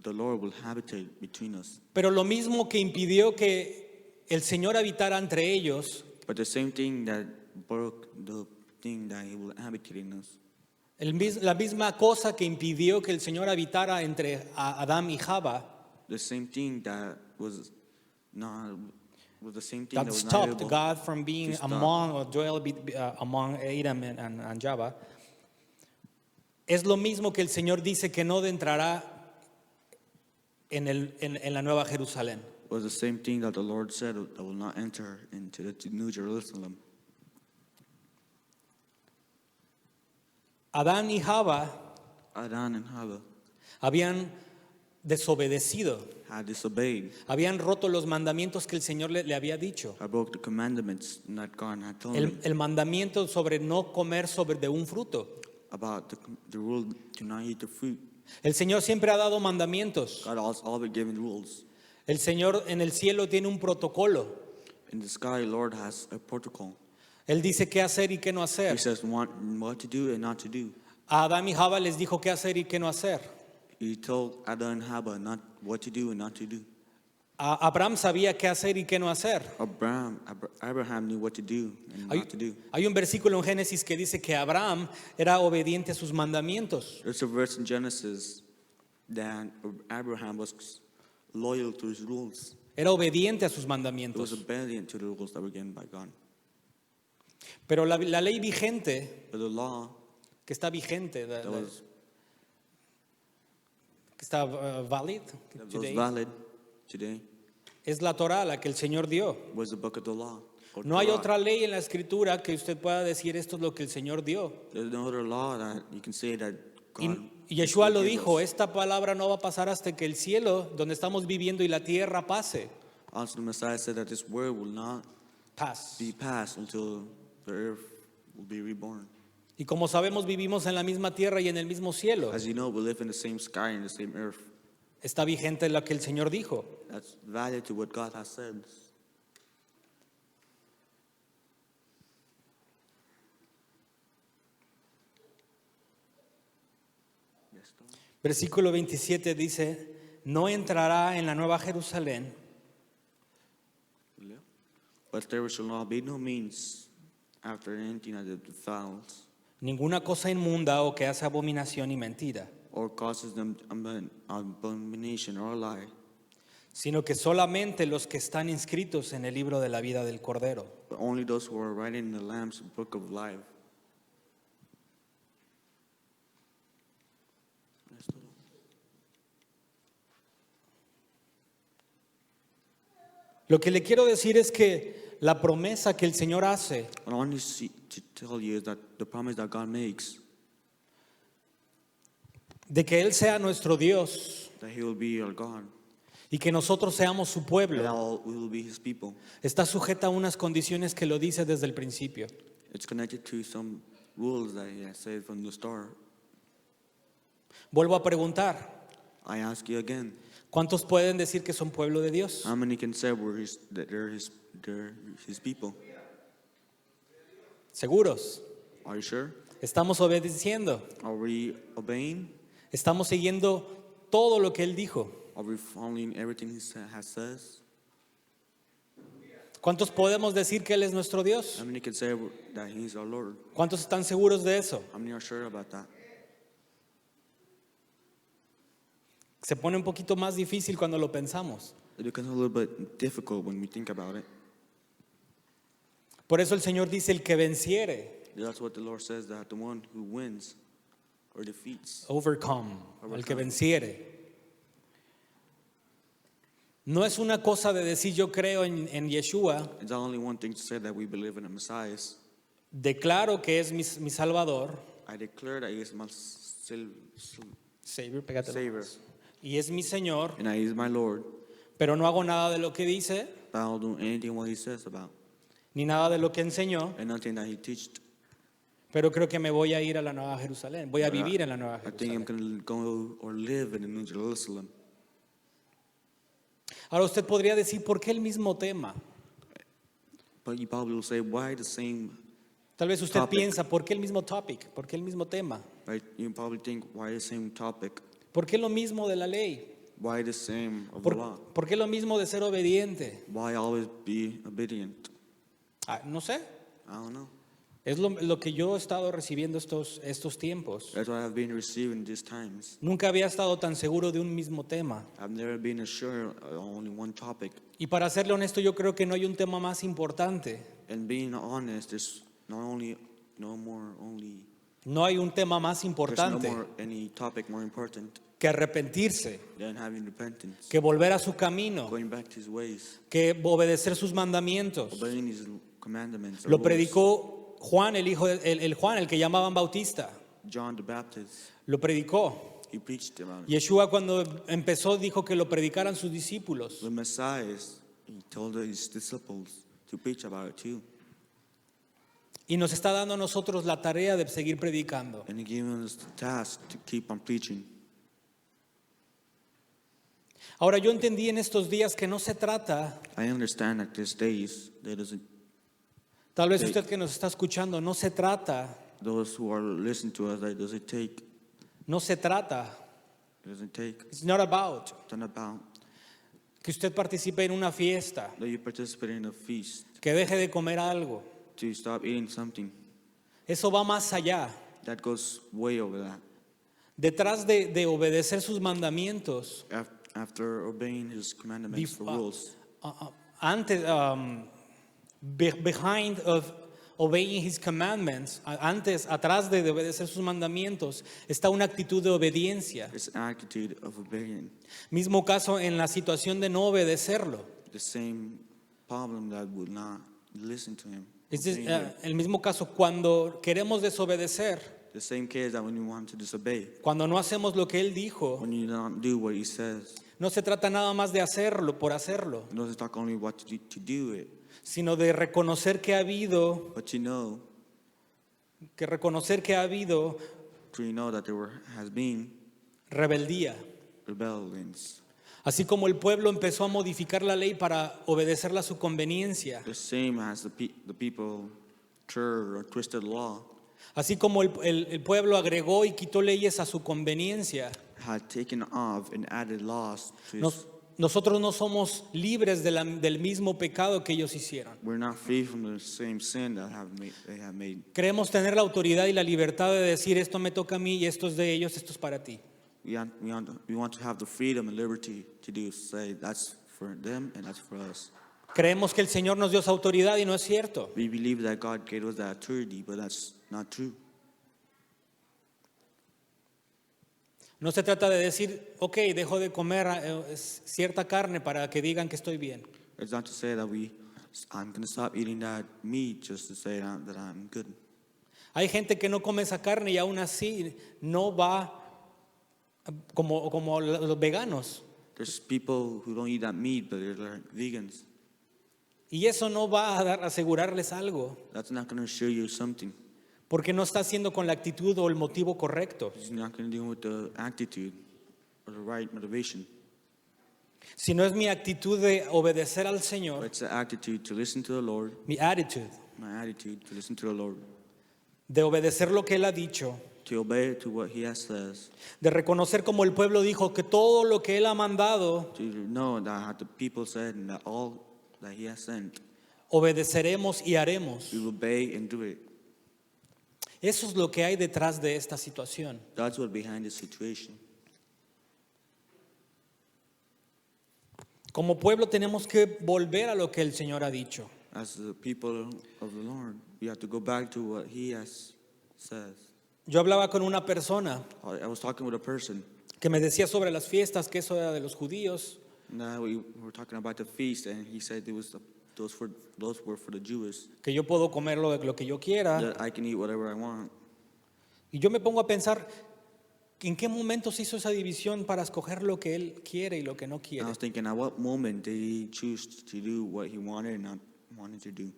S2: the Lord will habitate between us.
S1: Pero lo mismo que impidió que el Señor habitara entre ellos,
S2: But the same thing that broke the thing that he will habitate in us.
S1: la misma cosa que impidió que el Señor habitara entre Adán y Java,
S2: The same thing that was not was the same thing that
S1: that
S2: was not
S1: stopped
S2: able
S1: God from being
S2: to stop.
S1: among or dwell among Adam and Java, es lo mismo que el Señor dice que no entrará en la Nueva Jerusalén.
S2: was the same thing that the Lord said that will not enter into the New Jerusalem.
S1: Adán y Java
S2: Adán and Hava
S1: habían desobedecido,
S2: had disobeyed.
S1: habían roto los mandamientos que el Señor le había dicho.
S2: I broke the commandments that God had told me
S1: El mandamiento sobre no comer sobre de un fruto.
S2: about the rule to not eat the fruit.
S1: El Señor siempre ha dado mandamientos.
S2: God has always given rules.
S1: El Señor en el cielo tiene un protocolo.
S2: In the sky, Lord has a protocol.
S1: Él dice qué hacer y qué no
S2: He
S1: hacer.
S2: says what to do and not to do.
S1: A Adán y Java les dijo qué hacer y qué no hacer.
S2: He told Adam and Hava not what to do and not to do.
S1: Abraham sabía qué hacer y qué no hacer.
S2: Abraham knew what to do and not to do.
S1: Hay un versículo en Génesis que dice que Abraham era obediente a sus mandamientos.
S2: There's a verse in Genesis that Abraham was loyal to his rules.
S1: Era obediente a sus
S2: He was
S1: mandamientos.
S2: obedient to the rules that were given by God.
S1: Pero la ley vigente,
S2: But the law
S1: que está vigente,
S2: that was
S1: que está valid today,
S2: valid today
S1: es la Torá, la que el Señor dio.
S2: was the book of the law. or
S1: No hay
S2: Torah.
S1: otra ley en la Escritura que usted pueda decir esto es lo que el Señor dio.
S2: There's no other law that you can say that God
S1: Y Yeshua lo
S2: gave
S1: dijo,
S2: us.
S1: esta palabra no va a pasar hasta que el cielo donde estamos viviendo y la tierra pase.
S2: Also, the Messiah said that this word will not
S1: Paz.
S2: be passed until the earth will be reborn.
S1: Y como sabemos, vivimos en la misma tierra y en el mismo cielo.
S2: As you know, we live in the same sky and the same earth.
S1: Está vigente lo que el Señor dijo.
S2: That's valid to what God has said.
S1: Versículo 27 dice, no entrará en la nueva Jerusalén
S2: But there shall not be no means after anything that defiles,
S1: ninguna cosa inmunda o que hace abominación y mentira,
S2: or causes them abomination or lie,
S1: sino que solamente los que están inscritos en el libro de la vida del Cordero.
S2: but only those who are writing in the Lamb's book of life.
S1: Lo que le quiero decir es que la promesa que el Señor hace
S2: What I want to tell you is that the promise that God makes,
S1: de que Él sea nuestro Dios
S2: that He will be our God,
S1: y que nosotros seamos su
S2: that
S1: pueblo,
S2: all we will be His people,
S1: está sujeta a unas condiciones que lo dice desde el principio.
S2: it's connected to some rules that He has said from the start.
S1: Vuelvo a preguntar,
S2: I ask you again,
S1: ¿cuántos pueden decir que son pueblo de Dios?
S2: how many can say that they're His people?
S1: ¿Seguros?
S2: Are you sure?
S1: ¿Estamos obedeciendo?
S2: Are we obeying?
S1: ¿Estamos siguiendo todo lo que Él dijo?
S2: Are we following everything He has says?
S1: ¿Cuántos podemos decir que Él es nuestro Dios?
S2: How many can say that He's our Lord?
S1: ¿Cuántos están seguros de eso?
S2: How many are sure about that?
S1: Se pone un poquito más difícil cuando lo pensamos.
S2: It becomes a little bit difficult when we think about it.
S1: Por eso el Señor dice, el que venciere,
S2: That's what the Lord says, that the one who wins or defeats.
S1: overcome, el que venciere. No es una cosa de decir yo creo en Yeshua,
S2: It's not only one thing to say that we believe in the Messiah.
S1: declaro que es mi Salvador,
S2: I declare that He is my
S1: Savior, pégatelo
S2: Savior,
S1: más. Y es mi Señor,
S2: and that He is my Lord.
S1: pero no hago nada de lo que dice,
S2: But I don't do anything what He says about,
S1: ni nada de lo que enseñó,
S2: and nothing that He teached.
S1: pero creo que me voy a ir a la Nueva Jerusalén, voy a
S2: But
S1: vivir en la Nueva
S2: I think I'm
S1: Jerusalén.
S2: going to go or live in the New Jerusalem.
S1: Ahora usted podría decir, ¿por qué el mismo tema?
S2: But you probably will say, why the same?
S1: Tal vez usted
S2: Topic.
S1: piensa, ¿por qué el mismo topic? ¿Por qué el mismo tema?
S2: Right? You probably think, why the same topic?
S1: ¿Por qué lo mismo de la ley?
S2: Why the same of the law?
S1: ¿Por qué lo mismo de ser obediente?
S2: Why always be obedient?
S1: No sé.
S2: I don't know.
S1: Es lo que yo he estado recibiendo estos tiempos.
S2: That's what I've been receiving these times.
S1: Nunca había estado tan seguro de un mismo tema.
S2: I've never been assured of only one topic.
S1: Y para serle honesto, yo creo que no hay un tema más importante.
S2: And being honest, there's no more
S1: No hay un tema más
S2: there's no
S1: importante
S2: more any topic more important
S1: que arrepentirse,
S2: than having repentance,
S1: que volver a su camino,
S2: going back to His ways,
S1: que obedecer sus mandamientos.
S2: obeying His commandments. or
S1: Lo
S2: rules.
S1: predicó Juan, el hijo el Juan, el que llamaban Bautista.
S2: John the Baptist,
S1: Lo predicó.
S2: he preached about it.
S1: Yeshua cuando empezó dijo que lo predicaran sus discípulos.
S2: The Messiah, he told His disciples to preach about it too.
S1: Y nos está dando a nosotros la tarea de seguir predicando.
S2: And He gave us the task to keep on preaching.
S1: Ahora yo entendí en estos días que no se trata,
S2: I understand that these days,
S1: tal vez usted que nos está escuchando, no se trata,
S2: those who are listening to us, that doesn't take,
S1: it's not about
S2: it's not about
S1: que usted participe en una fiesta,
S2: that you participate in a feast,
S1: que deje de comer algo.
S2: to stop eating something.
S1: Eso va más allá.
S2: That goes way over that.
S1: Detrás de obedecer sus mandamientos,
S2: After obeying His commandments, the rules,
S1: antes, behind of obeying his commandments, atrás de obedecer sus mandamientos, está una actitud de obediencia.
S2: it's an attitude of obeying.
S1: Mismo caso en la situación de no obedecerlo.
S2: The same problem that would not listen to Him.
S1: Es
S2: obeying Him.
S1: el mismo caso cuando queremos desobedecer,
S2: The same case that when you want to disobey,
S1: cuando no hacemos lo que Él dijo,
S2: when you don't do what He says,
S1: no se trata nada más de hacerlo por hacerlo,
S2: it doesn't talk only what to do it,
S1: sino de reconocer que ha habido,
S2: but you know that there has been
S1: rebeldía.
S2: rebellions.
S1: Así como el pueblo empezó a modificar la ley para obedecerla a su conveniencia,
S2: The same as the people turned or twisted law,
S1: así como el pueblo agregó y quitó leyes a su conveniencia,
S2: had taken off and added laws to his.
S1: Nosotros no somos libres del mismo pecado que ellos hicieron.
S2: We're not free from the same sin that they have made.
S1: Queremos tener la autoridad y la libertad de decir esto me toca a mí y esto es de ellos, esto es para ti.
S2: We want to have the freedom and liberty to say that's for them and that's for us.
S1: Creemos que el Señor nos dio esa autoridad y no es cierto.
S2: We believe that God gave us that authority, but that's not true.
S1: No se trata de decir, ok, dejo de comer cierta carne para que digan que estoy bien.
S2: It's not to say that I'm going to stop eating that meat just to say that I'm good.
S1: Hay gente que no come esa carne y aún así no va como los veganos.
S2: There's people who don't eat that meat, but they're like vegans.
S1: Y eso no va a asegurarles algo,
S2: That's not going to show you something.
S1: porque no está haciendo con la actitud o el motivo correcto.
S2: It's not going to deal with the attitude or the right motivation.
S1: Si no es mi actitud de obedecer al
S2: But
S1: Señor,
S2: it's the attitude to listen to the Lord,
S1: mi attitude
S2: my attitude to listen to the Lord,
S1: de obedecer lo que Él ha dicho,
S2: to obey to what He has says,
S1: de reconocer como el pueblo dijo que todo lo que Él ha mandado,
S2: to know that the people said and that all that He has sent,
S1: obedeceremos y haremos.
S2: we will obey and do it.
S1: Eso es lo que hay detrás de esta situación.
S2: That's what's behind the situation.
S1: Como pueblo tenemos que volver a lo que el Señor ha dicho.
S2: As the people of the Lord, we have to go back to what He has says.
S1: Yo hablaba con una persona
S2: I was talking with a person,
S1: que me decía sobre las fiestas, que eso era de los judíos.
S2: and we were talking about the feast, and he said those were for the Jews,
S1: Que yo puedo comer lo que yo quiera.
S2: that I can eat whatever I want.
S1: Y yo me pongo a pensar, ¿en qué momento se hizo esa división para escoger lo que Él quiere y lo que no
S2: I
S1: quiere?
S2: was thinking, at what moment did He choose to do what He wanted and not wanted to do?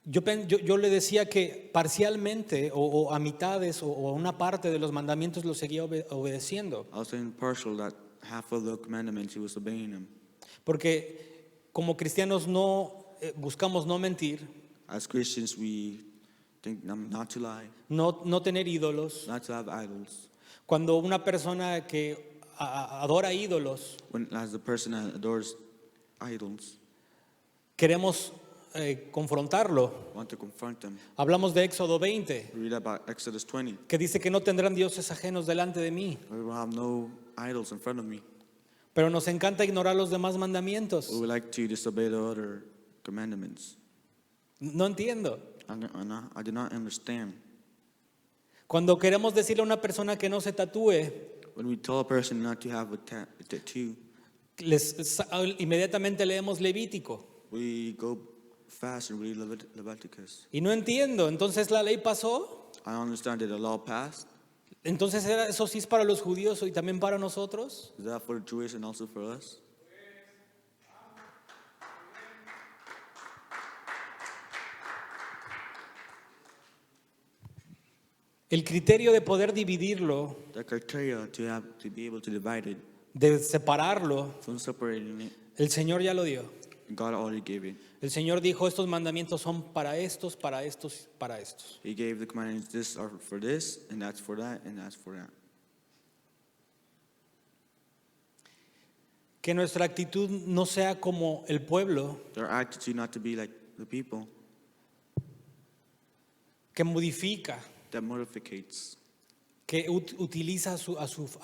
S1: Yo le decía que parcialmente o a mitades o a una parte de los mandamientos los seguía obedeciendo.
S2: I was saying partial that half of the commandments He was obeying them.
S1: Porque como cristianos no buscamos no mentir,
S2: As Christians, we think not to lie,
S1: no tener ídolos.
S2: not to have idols.
S1: Cuando una persona que adora ídolos,
S2: As the person that adores idols,
S1: queremos confrontarlo.
S2: want to confront them.
S1: Hablamos de Éxodo 20,
S2: We read about Exodus 20.
S1: que dice que no tendrán dioses ajenos delante de mí.
S2: We will have no idols in front of me.
S1: Pero nos encanta ignorar los demás mandamientos.
S2: We would like to disobey the other commandments.
S1: No entiendo.
S2: I do not understand.
S1: Cuando queremos decirle a una persona que no se tatúe,
S2: When we tell a person not to have a tattoo,
S1: inmediatamente leemos Levítico.
S2: we go fast and read Leviticus.
S1: Y no entiendo. Entonces la ley pasó.
S2: I understand that the law passed.
S1: Entonces eso sí es para los judíos y también para nosotros.
S2: Is that for the Jewish and also for us?
S1: El criterio de poder dividirlo,
S2: The criteria to be able to divide it,
S1: de separarlo,
S2: from separating it,
S1: el Señor ya lo dio.
S2: God already gave it.
S1: El Señor dijo, estos mandamientos son para estos, para estos, para estos.
S2: He gave the commandments, this are for this, and that's for that, and that's for that.
S1: Que nuestra actitud no sea como el pueblo
S2: Their attitude not to be like the people
S1: que modifica,
S2: that mortificates,
S1: que utiliza a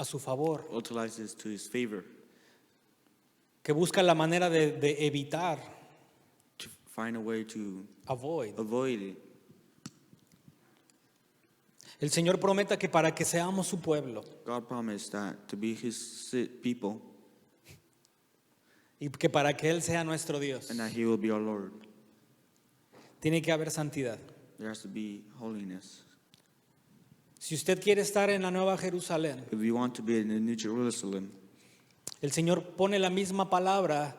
S1: su favor,
S2: utilizes to his favor,
S1: que busca la manera de evitar,
S2: to find a way to
S1: avoid.
S2: avoid it.
S1: El Señor promete que para que seamos su pueblo
S2: God promised that to be his people
S1: y que para que Él sea nuestro Dios,
S2: and that he will be our Lord.
S1: tiene que haber santidad.
S2: There has to be holiness.
S1: Si usted quiere estar en la Nueva Jerusalén,
S2: If we want to be in the New Jerusalem,
S1: el Señor pone la misma palabra,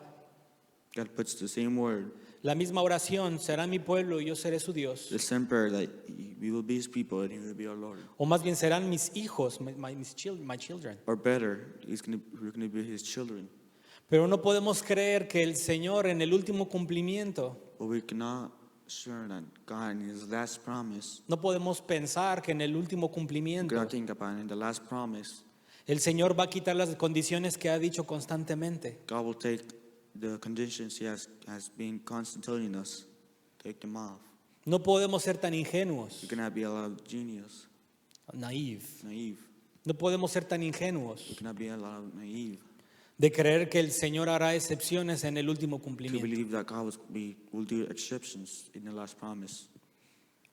S2: God puts the same word,
S1: la misma oración, será mi pueblo y yo seré su Dios.
S2: the same prayer that we will be his people and he will be our Lord.
S1: O más bien serán mis hijos, my children.
S2: Or better, we're going to be his children.
S1: Pero no podemos creer que el Señor en el último cumplimiento
S2: But we cannot sure that God in His last promise,
S1: no podemos pensar que en el último
S2: we
S1: cumplimiento
S2: cannot think about in the last promise,
S1: el Señor va a quitar las condiciones que ha dicho constantemente.
S2: God will take the conditions He has been constant telling us, take them off.
S1: No podemos ser tan ingenuos,
S2: You cannot be a lot of genius,
S1: naive.
S2: naive.
S1: No podemos ser tan
S2: You
S1: ingenuos
S2: cannot be a lot of naive
S1: de creer que el Señor hará excepciones en el último
S2: to
S1: cumplimiento.
S2: believe that God will do exceptions in the last promise.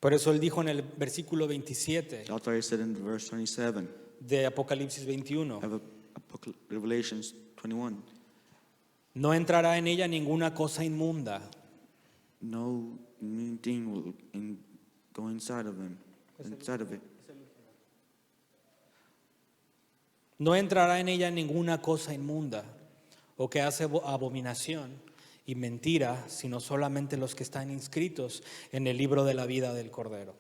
S1: Por eso Él dijo en el versículo 27
S2: That's why He said in verse 27
S1: de Apocalipsis 21,
S2: of Revelations 21,
S1: no entrará en ella ninguna cosa inmunda,
S2: no mean thing will go inside of it.
S1: no entrará en ella ninguna cosa inmunda o que hace abominación y mentira, sino solamente los que están inscritos en el libro de la vida del Cordero.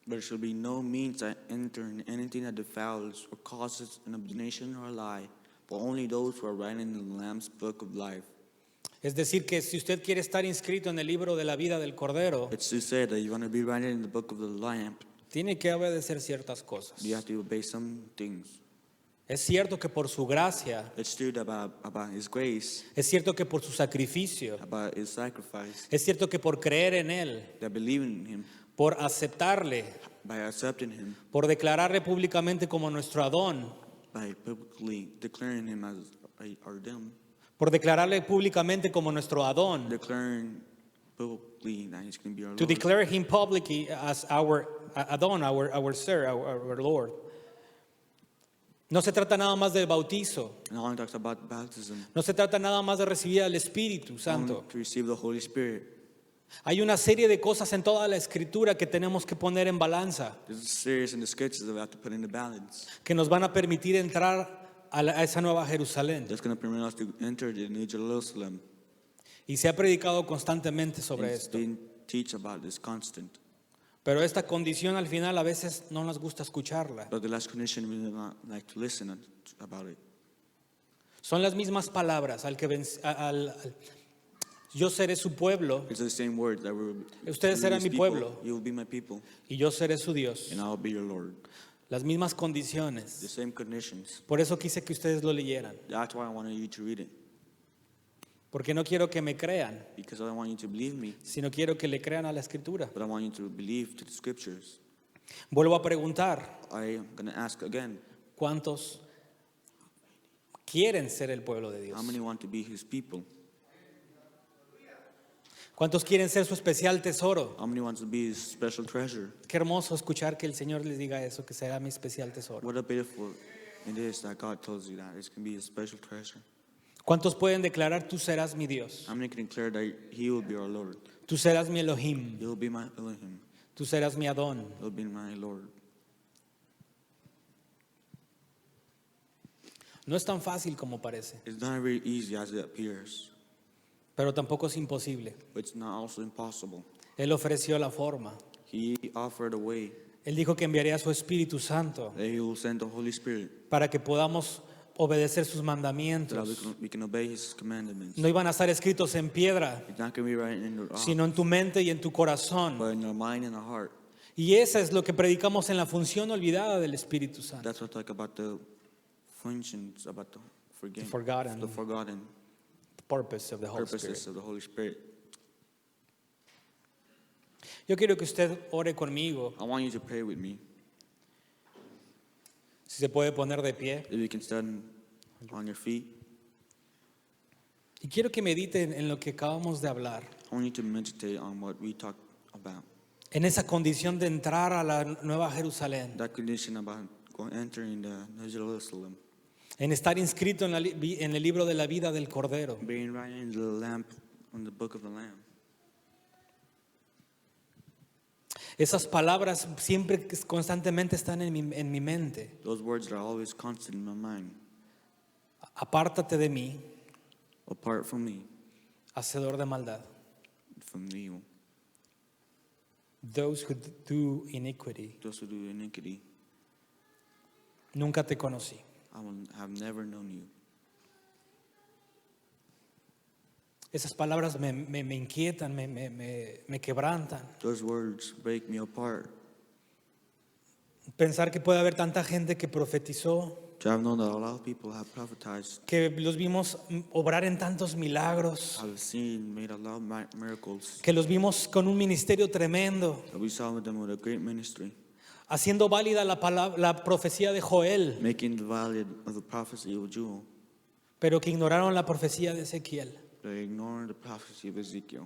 S2: There shall be no means that enter in anything that defiles or causes an abomination or a lie, but only those who are written in the Lamb's book of life.
S1: Es decir, que si usted quiere estar inscrito en el libro de la vida del Cordero,
S2: It's to say that you want to be written in the book of the Lamb,
S1: tiene que obedecer ciertas cosas.
S2: you have to obey some things.
S1: Es cierto que por su gracia,
S2: It's true about His grace,
S1: es cierto que por su sacrificio,
S2: about His sacrifice,
S1: es cierto que por creer en Él,
S2: that believe in Him,
S1: por aceptarle,
S2: by accepting Him,
S1: por declararle públicamente como nuestro Adón,
S2: by publicly declaring Him as our them,
S1: por declararle públicamente como nuestro Adón,
S2: declaring publicly that He's going to be our
S1: to
S2: Lord.
S1: declare Him publicly as our Adón, our Sir, our Lord. No se trata nada más del bautizo,
S2: And all talks about baptism,
S1: no se trata nada más de recibir al Espíritu
S2: only
S1: Santo.
S2: to receive the Holy Spirit.
S1: Hay una serie de cosas en toda la Escritura que tenemos que poner en balanza,
S2: There's a series in the scriptures that we have to put in the balance.
S1: que nos van a permitir entrar a esa nueva Jerusalén.
S2: That's going to permit us to enter the New Jerusalem.
S1: Y se ha predicado constantemente sobre
S2: It's
S1: esto.
S2: been teach about this constant.
S1: Pero esta condición al final a veces no nos gusta escucharla.
S2: But the last condition, we do not like to listen about it.
S1: Son las mismas palabras yo seré su pueblo
S2: It's the same word that
S1: Ustedes serán mi pueblo.
S2: You will be my people,
S1: y yo seré su Dios.
S2: and I will be your Lord.
S1: Las mismas
S2: The
S1: condiciones.
S2: same conditions.
S1: Por eso quise que ustedes lo leyeran.
S2: That's why I wanted you to read it,
S1: Porque no quiero que me crean,
S2: because I don't want you to believe me,
S1: sino quiero que le crean a la Escritura.
S2: but I want you to believe to the scriptures.
S1: Vuelvo a preguntar,
S2: I am going to ask again,
S1: ¿cuántos quieren ser el pueblo de Dios?
S2: how many want to be His people?
S1: ¿Cuántos quieren ser su especial tesoro?
S2: How many want to be His special treasure?
S1: Qué hermoso escuchar que el Señor les diga eso, que será mi especial tesoro.
S2: What a beautiful it is that God tells you that it's going to be His special treasure.
S1: ¿Cuántos pueden declarar, tú serás mi Dios?
S2: How many can declare that He will be our Lord?
S1: Tú serás mi Elohim.
S2: He will be my Elohim.
S1: Tú serás mi Adón.
S2: He will be my Lord.
S1: No es tan fácil como parece,
S2: It's not very easy as it appears,
S1: pero tampoco es imposible.
S2: but it's not also impossible.
S1: Él ofreció la forma.
S2: He offered a way
S1: Él dijo que enviaría a su Espíritu Santo
S2: that He will send the Holy Spirit
S1: para que podamos obedecer sus
S2: so that
S1: mandamientos.
S2: we can obey His commandments.
S1: No iban a estar escritos en piedra,
S2: It's not going to be right in the rock,
S1: sino en tu mente y en tu corazón.
S2: but in our mind and our heart.
S1: Y esa es lo que predicamos en la función olvidada del Espíritu Santo.
S2: That's what I talk about the functions, about the
S1: forgotten
S2: forgotten
S1: Purpose of the Holy
S2: purposes
S1: Spirit.
S2: of the Holy Spirit.
S1: Yo quiero que usted ore conmigo.
S2: I want you to pray with me.
S1: Si se puede poner de pie.
S2: If you can stand on your feet.
S1: Y quiero que mediten en lo que acabamos de hablar.
S2: I want you to meditate on what we talked about.
S1: En esa condición de entrar a la Nueva Jerusalén.
S2: That condition about entering the New Jerusalem.
S1: En estar inscrito en el libro de la vida del Cordero.
S2: Being right in the lamp, in the book of the Lamb.
S1: Esas palabras siempre, constantemente están en mi mente.
S2: Those words are always constant in my mind.
S1: Apártate de mí,
S2: Apart from me,
S1: hacedor de maldad.
S2: from evil,
S1: Those who do iniquity.
S2: those who do iniquity,
S1: Nunca te conocí.
S2: I will have never known you.
S1: Esas palabras me inquietan, me quebrantan.
S2: Those words break me apart.
S1: Pensar que puede haber tanta gente que profetizó,
S2: To have known that a lot of people have prophesied,
S1: que los vimos obrar en tantos milagros,
S2: have seen, made a lot of miracles,
S1: que los vimos con un ministerio tremendo,
S2: that we saw them with a great ministry,
S1: haciendo válida la profecía de Joel,
S2: making the valid of the prophecy of Joel,
S1: pero que ignoraron la profecía de Ezequiel.
S2: they ignoring the prophecy of Ezekiel.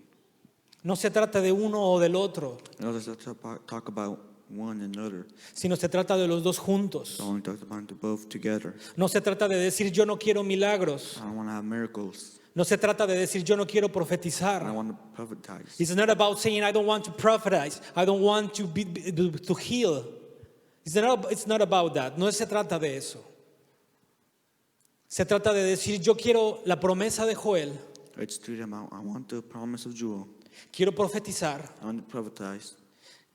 S1: No se trata de uno o del otro,
S2: And others that talk about one and another.
S1: sino se trata de los dos juntos.
S2: I only talk about the both together.
S1: No se trata de decir yo no quiero milagros.
S2: I don't want to have miracles.
S1: No se trata de decir yo no quiero
S2: I
S1: profetizar.
S2: want to prophesize.
S1: It's not about saying I don't want to prophesize. I don't want to heal. It's not about that. No se trata de eso. Se trata de decir yo quiero la promesa de Joel.
S2: It's to them. I want the promise of Joel.
S1: Quiero profetizar.
S2: I want to prophesize.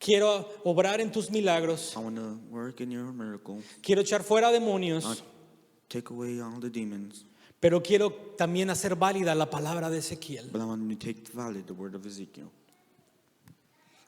S1: Quiero obrar en tus milagros.
S2: I want to work in your miracle.
S1: Quiero echar fuera
S2: I
S1: demonios.
S2: want to take away all the demons.
S1: Pero quiero también hacer válida la palabra de Ezequiel.
S2: But I want to take valid the word of Ezekiel.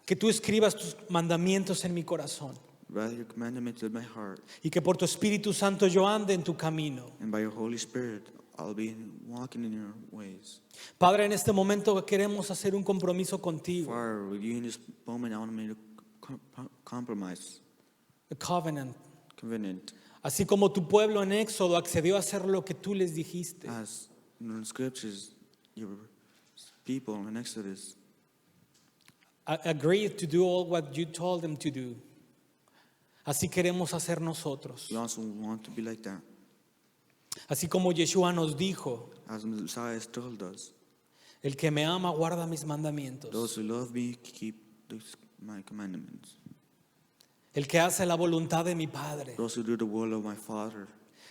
S1: Que tú escribas tus mandamientos en mi corazón.
S2: Write your commandments in my heart.
S1: Y que por tu Espíritu Santo yo ande en tu camino.
S2: And by your Holy Spirit, I'll be walking in your ways.
S1: Padre, en este momento queremos hacer un compromiso contigo.
S2: Father, with you in this moment, I want to make a compromise,
S1: A covenant.
S2: covenant.
S1: Así como tu pueblo en Éxodo accedió a hacer lo que tú les dijiste.
S2: As in the scriptures, your people in Exodus
S1: Agreed to do all what you told them to do. Así queremos hacer nosotros.
S2: we also want to be like that.
S1: Así como Yeshua nos dijo,
S2: As Messiah has told us,
S1: el que me ama guarda mis mandamientos.
S2: those who love me keep my commandments.
S1: El que hace la voluntad de mi Padre.
S2: Those who do the will of my Father.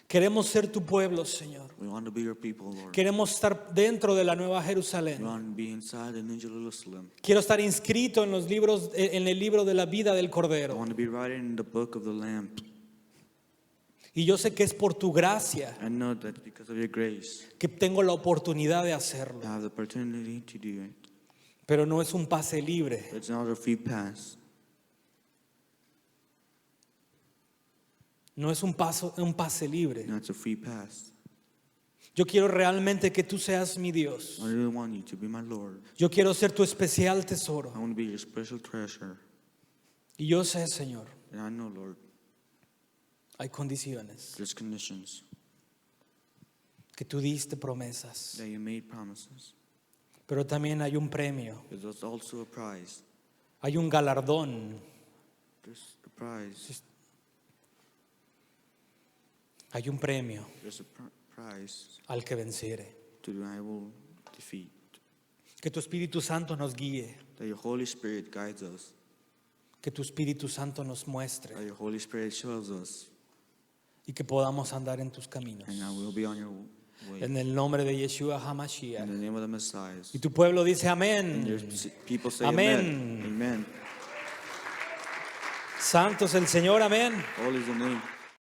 S1: Queremos ser tu pueblo, Señor.
S2: We want to be your people, Lord.
S1: Queremos estar dentro de la Nueva
S2: We
S1: Jerusalén.
S2: want to be inside the New Jerusalem.
S1: Quiero estar inscrito en los libros, en el libro de la vida del
S2: I
S1: Cordero.
S2: want to be writing in the book of the Lamb.
S1: Y yo sé que es por tu gracia
S2: I know that because of your grace,
S1: que tengo la oportunidad de
S2: I
S1: hacerlo.
S2: have the opportunity to do it.
S1: Pero no es un pase libre.
S2: It's not a free pass.
S1: No es un pase libre.
S2: No, it's a free pass.
S1: Yo quiero realmente que tú seas mi Dios.
S2: I really want you to be my Lord.
S1: Yo quiero ser tu especial tesoro.
S2: I want to be your special treasure.
S1: Y yo sé, Señor,
S2: And I know, Lord,
S1: hay condiciones,
S2: there's conditions
S1: que tú diste promesas,
S2: that you made promises.
S1: pero también hay un premio,
S2: There's also a prize.
S1: hay un galardón,
S2: There's a prize.
S1: hay un premio
S2: There's a prize
S1: al que venciere.
S2: to the I will defeat.
S1: Que tu Espíritu Santo nos guíe,
S2: That your Holy Spirit guides us.
S1: que tu Espíritu Santo nos muestre
S2: That your Holy Spirit shows us.
S1: y que podamos andar en tus caminos.
S2: And I will be on your way.
S1: En el nombre de Yeshua
S2: In
S1: HaMashiach.
S2: the name of the Messiah.
S1: Y tu pueblo dice
S2: And your
S1: amén.
S2: people say
S1: Amen.
S2: amen. Amen.
S1: Santo es el Señor, amén.
S2: Holy is the name.